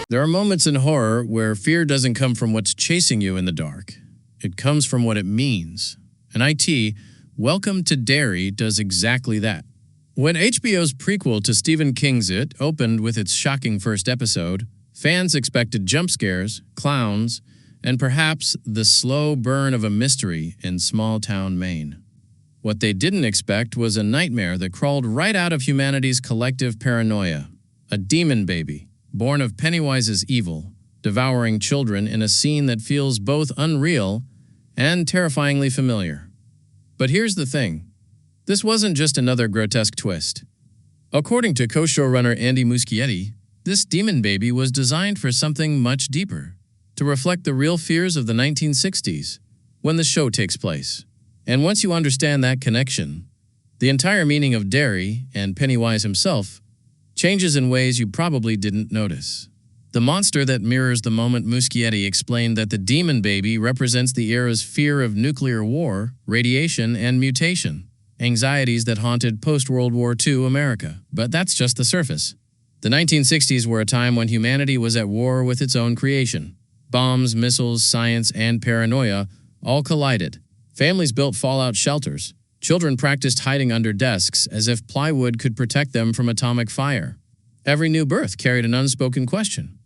There are moments in horror where fear doesn't come from what's chasing you in the dark. It comes from what it means. And Welcome to Derry does exactly that. When HBO's prequel to Stephen King's It opened with its shocking first episode, fans expected jump scares, clowns, and perhaps the slow burn of a mystery in small-town Maine. What they didn't expect was a nightmare that crawled right out of humanity's collective paranoia. A demon baby, born of Pennywise's evil, devouring children in a scene that feels both unreal and terrifyingly familiar. But here's the thing. This wasn't just another grotesque twist. According to co-showrunner Andy Muschietti, this demon baby was designed for something much deeper, to reflect the real fears of the 1960s, when the show takes place. And once you understand that connection, the entire meaning of Derry and Pennywise himself changes in ways you probably didn't notice. The monster that mirrors the moment Muschietti explained that the demon baby represents the era's fear of nuclear war, radiation, and mutation, anxieties that haunted post-World War II America. But that's just the surface. The 1960s were a time when humanity was at war with its own creation. Bombs, missiles, science, and paranoia all collided. Families built fallout shelters. Children practiced hiding under desks as if plywood could protect them from atomic fire. Every new birth carried an unspoken question.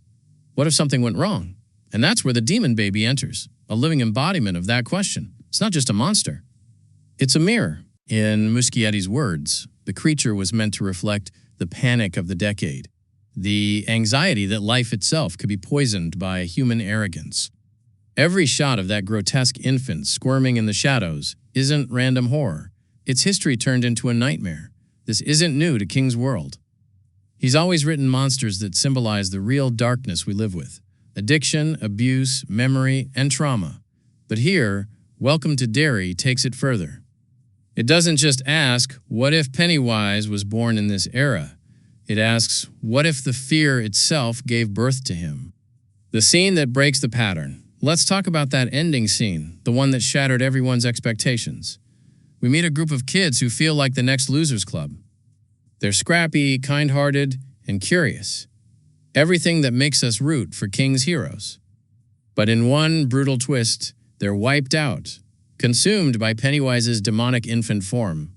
What if something went wrong? And that's where the demon baby enters, a living embodiment of that question. It's not just a monster. It's a mirror. In Muschietti's words, the creature was meant to reflect the panic of the decade, the anxiety that life itself could be poisoned by human arrogance. Every shot of that grotesque infant squirming in the shadows isn't random horror. It's history turned into a nightmare. This isn't new to King's world. He's always written monsters that symbolize the real darkness we live with: addiction, abuse, memory, and trauma. But here, Welcome to Derry takes it further. It doesn't just ask, what if Pennywise was born in this era? It asks, what if the fear itself gave birth to him? The scene that breaks the pattern. Let's talk about that ending scene, the one that shattered everyone's expectations. We meet a group of kids who feel like the next Losers Club. They're scrappy, kind-hearted, and curious. Everything that makes us root for King's heroes. But in one brutal twist, they're wiped out, consumed by Pennywise's demonic infant form.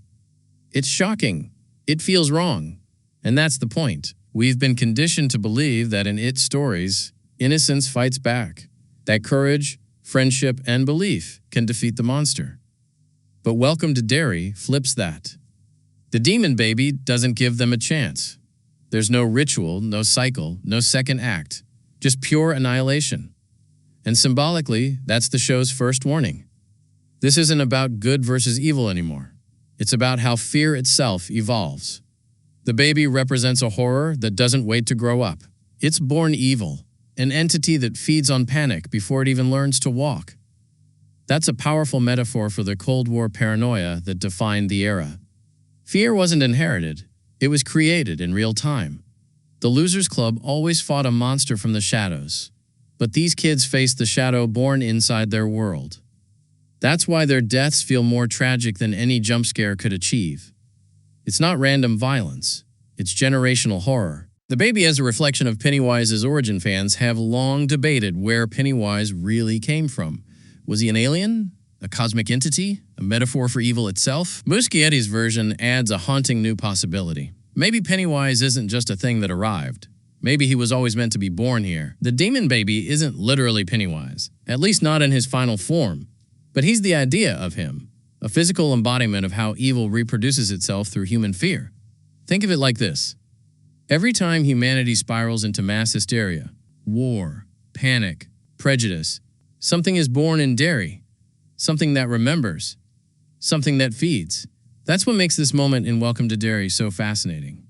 It's shocking. It feels wrong. And that's the point. We've been conditioned to believe that in its stories, innocence fights back. That courage, friendship, and belief can defeat the monster. But Welcome to Derry flips that. The demon baby doesn't give them a chance. There's no ritual, no cycle, no second act, just pure annihilation. And symbolically, that's the show's first warning. This isn't about good versus evil anymore. It's about how fear itself evolves. The baby represents a horror that doesn't wait to grow up. It's born evil, an entity that feeds on panic before it even learns to walk. That's a powerful metaphor for the Cold War paranoia that defined the era. Fear wasn't inherited. It was created in real time. The Losers Club always fought a monster from the shadows, but these kids faced the shadow born inside their world. That's why their deaths feel more tragic than any jump scare could achieve. It's not random violence. It's generational horror. The baby as a reflection of Pennywise's origin. Fans have long debated where Pennywise really came from. Was he an alien? A cosmic entity? A metaphor for evil itself? Muschietti's version adds a haunting new possibility. Maybe Pennywise isn't just a thing that arrived. Maybe he was always meant to be born here. The demon baby isn't literally Pennywise, at least not in his final form. But he's the idea of him, a physical embodiment of how evil reproduces itself through human fear. Think of it like this. Every time humanity spirals into mass hysteria, war, panic, prejudice, something is born in Derry, something that remembers, something that feeds. That's what makes this moment in Welcome to Derry so fascinating.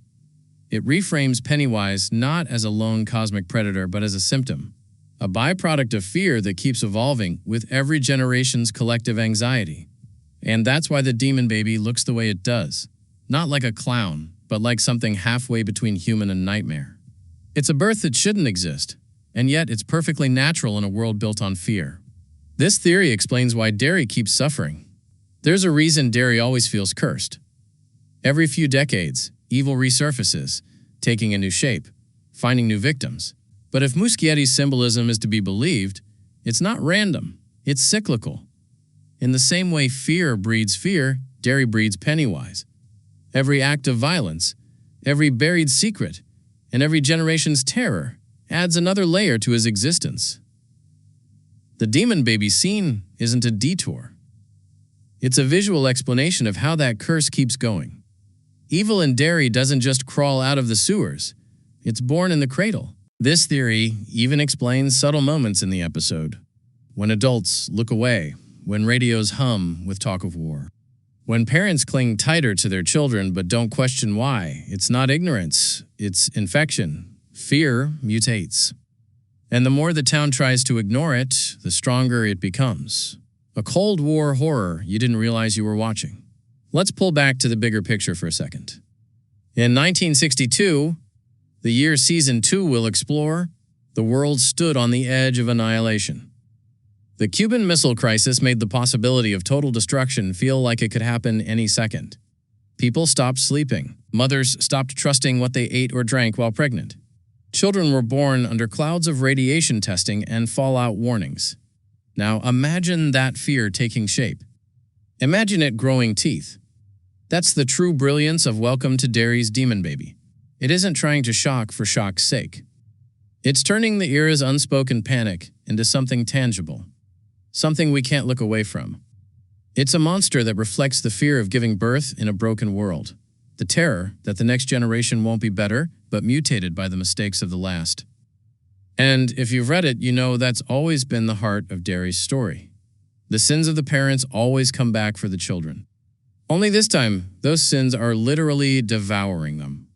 It reframes Pennywise not as a lone cosmic predator, but as a symptom, a byproduct of fear that keeps evolving with every generation's collective anxiety. And that's why the demon baby looks the way it does. Not like a clown, but like something halfway between human and nightmare. It's a birth that shouldn't exist, and yet it's perfectly natural in a world built on fear. This theory explains why Derry keeps suffering. There's a reason Derry always feels cursed. Every few decades, evil resurfaces, taking a new shape, finding new victims. But if Muschietti's symbolism is to be believed, it's not random, it's cyclical. In the same way fear breeds fear, Derry breeds Pennywise. Every act of violence, every buried secret, and every generation's terror adds another layer to his existence. The demon baby scene isn't a detour. It's a visual explanation of how that curse keeps going. Evil in Derry doesn't just crawl out of the sewers, it's born in the cradle. This theory even explains subtle moments in the episode. When adults look away, when radios hum with talk of war, when parents cling tighter to their children but don't question why. It's not ignorance, it's infection. Fear mutates. And the more the town tries to ignore it, the stronger it becomes. A Cold War horror you didn't realize you were watching. Let's pull back to the bigger picture for a second. In 1962, the year Season 2 will explore, the world stood on the edge of annihilation. The Cuban Missile Crisis made the possibility of total destruction feel like it could happen any second. People stopped sleeping. Mothers stopped trusting what they ate or drank while pregnant. Children were born under clouds of radiation testing and fallout warnings. Now imagine that fear taking shape. Imagine it growing teeth. That's the true brilliance of Welcome to Derry's Demon Baby. It isn't trying to shock for shock's sake. It's turning the era's unspoken panic into something tangible, something we can't look away from. It's a monster that reflects the fear of giving birth in a broken world, the terror that the next generation won't be better, but mutated by the mistakes of the last. And if you've read it, you know that's always been the heart of Derry's story. The sins of the parents always come back for the children. Only this time, those sins are literally devouring them.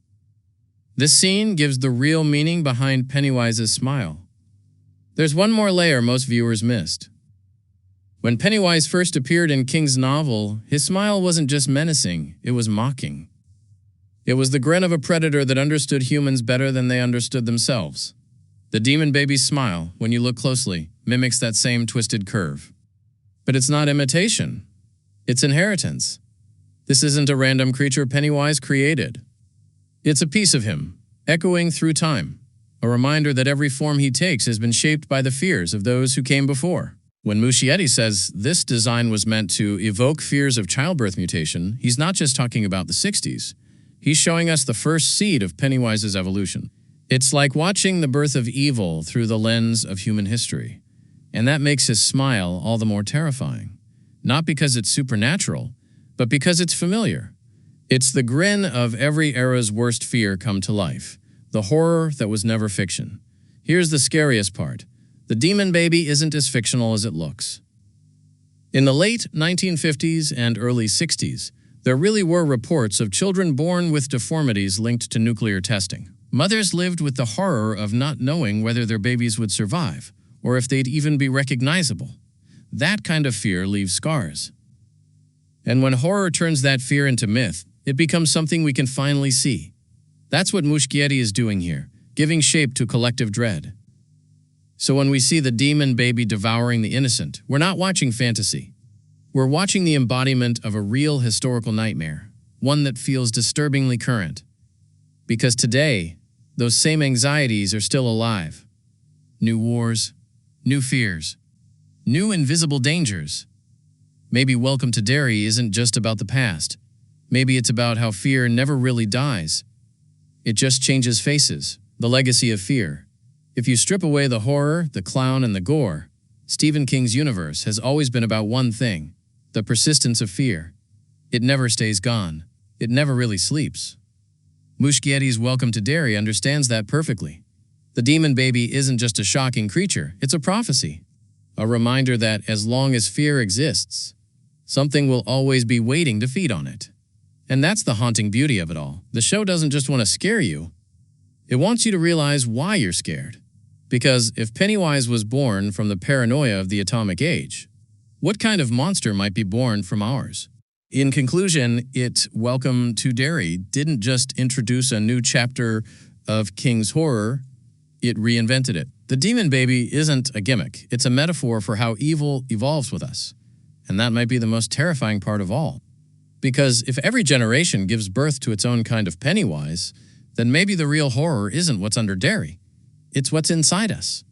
This scene gives the real meaning behind Pennywise's smile. There's one more layer most viewers missed. When Pennywise first appeared in King's novel, his smile wasn't just menacing, it was mocking. It was the grin of a predator that understood humans better than they understood themselves. The demon baby's smile, when you look closely, mimics that same twisted curve. But it's not imitation. It's inheritance. This isn't a random creature Pennywise created. It's a piece of him, echoing through time, a reminder that every form he takes has been shaped by the fears of those who came before. When Muschietti says this design was meant to evoke fears of childbirth mutation, he's not just talking about the 60s. He's showing us the first seed of Pennywise's evolution. It's like watching the birth of evil through the lens of human history. And that makes his smile all the more terrifying. Not because it's supernatural, but because it's familiar. It's the grin of every era's worst fear come to life, the horror that was never fiction. Here's the scariest part. The demon baby isn't as fictional as it looks. In the late 1950s and early 60s, there really were reports of children born with deformities linked to nuclear testing. Mothers lived with the horror of not knowing whether their babies would survive, or if they'd even be recognizable. That kind of fear leaves scars. And when horror turns that fear into myth, it becomes something we can finally see. That's what Muschietti is doing here, giving shape to collective dread. So when we see the demon baby devouring the innocent, we're not watching fantasy. We're watching the embodiment of a real historical nightmare, one that feels disturbingly current. Because today, those same anxieties are still alive. New wars, new fears, new invisible dangers. Maybe Welcome to Derry isn't just about the past. Maybe it's about how fear never really dies. It just changes faces, the legacy of fear. If you strip away the horror, the clown, and the gore, Stephen King's universe has always been about one thing, the persistence of fear. It never stays gone. It never really sleeps. Muschietti's Welcome to Derry understands that perfectly. The demon baby isn't just a shocking creature, it's a prophecy. A reminder that as long as fear exists, something will always be waiting to feed on it. And that's the haunting beauty of it all. The show doesn't just want to scare you. It wants you to realize why you're scared. Because if Pennywise was born from the paranoia of the atomic age, what kind of monster might be born from ours? In conclusion, Welcome to Derry didn't just introduce a new chapter of King's horror, it reinvented it. The demon baby isn't a gimmick. It's a metaphor for how evil evolves with us. And that might be the most terrifying part of all. Because if every generation gives birth to its own kind of Pennywise, then maybe the real horror isn't what's under Derry. It's what's inside us.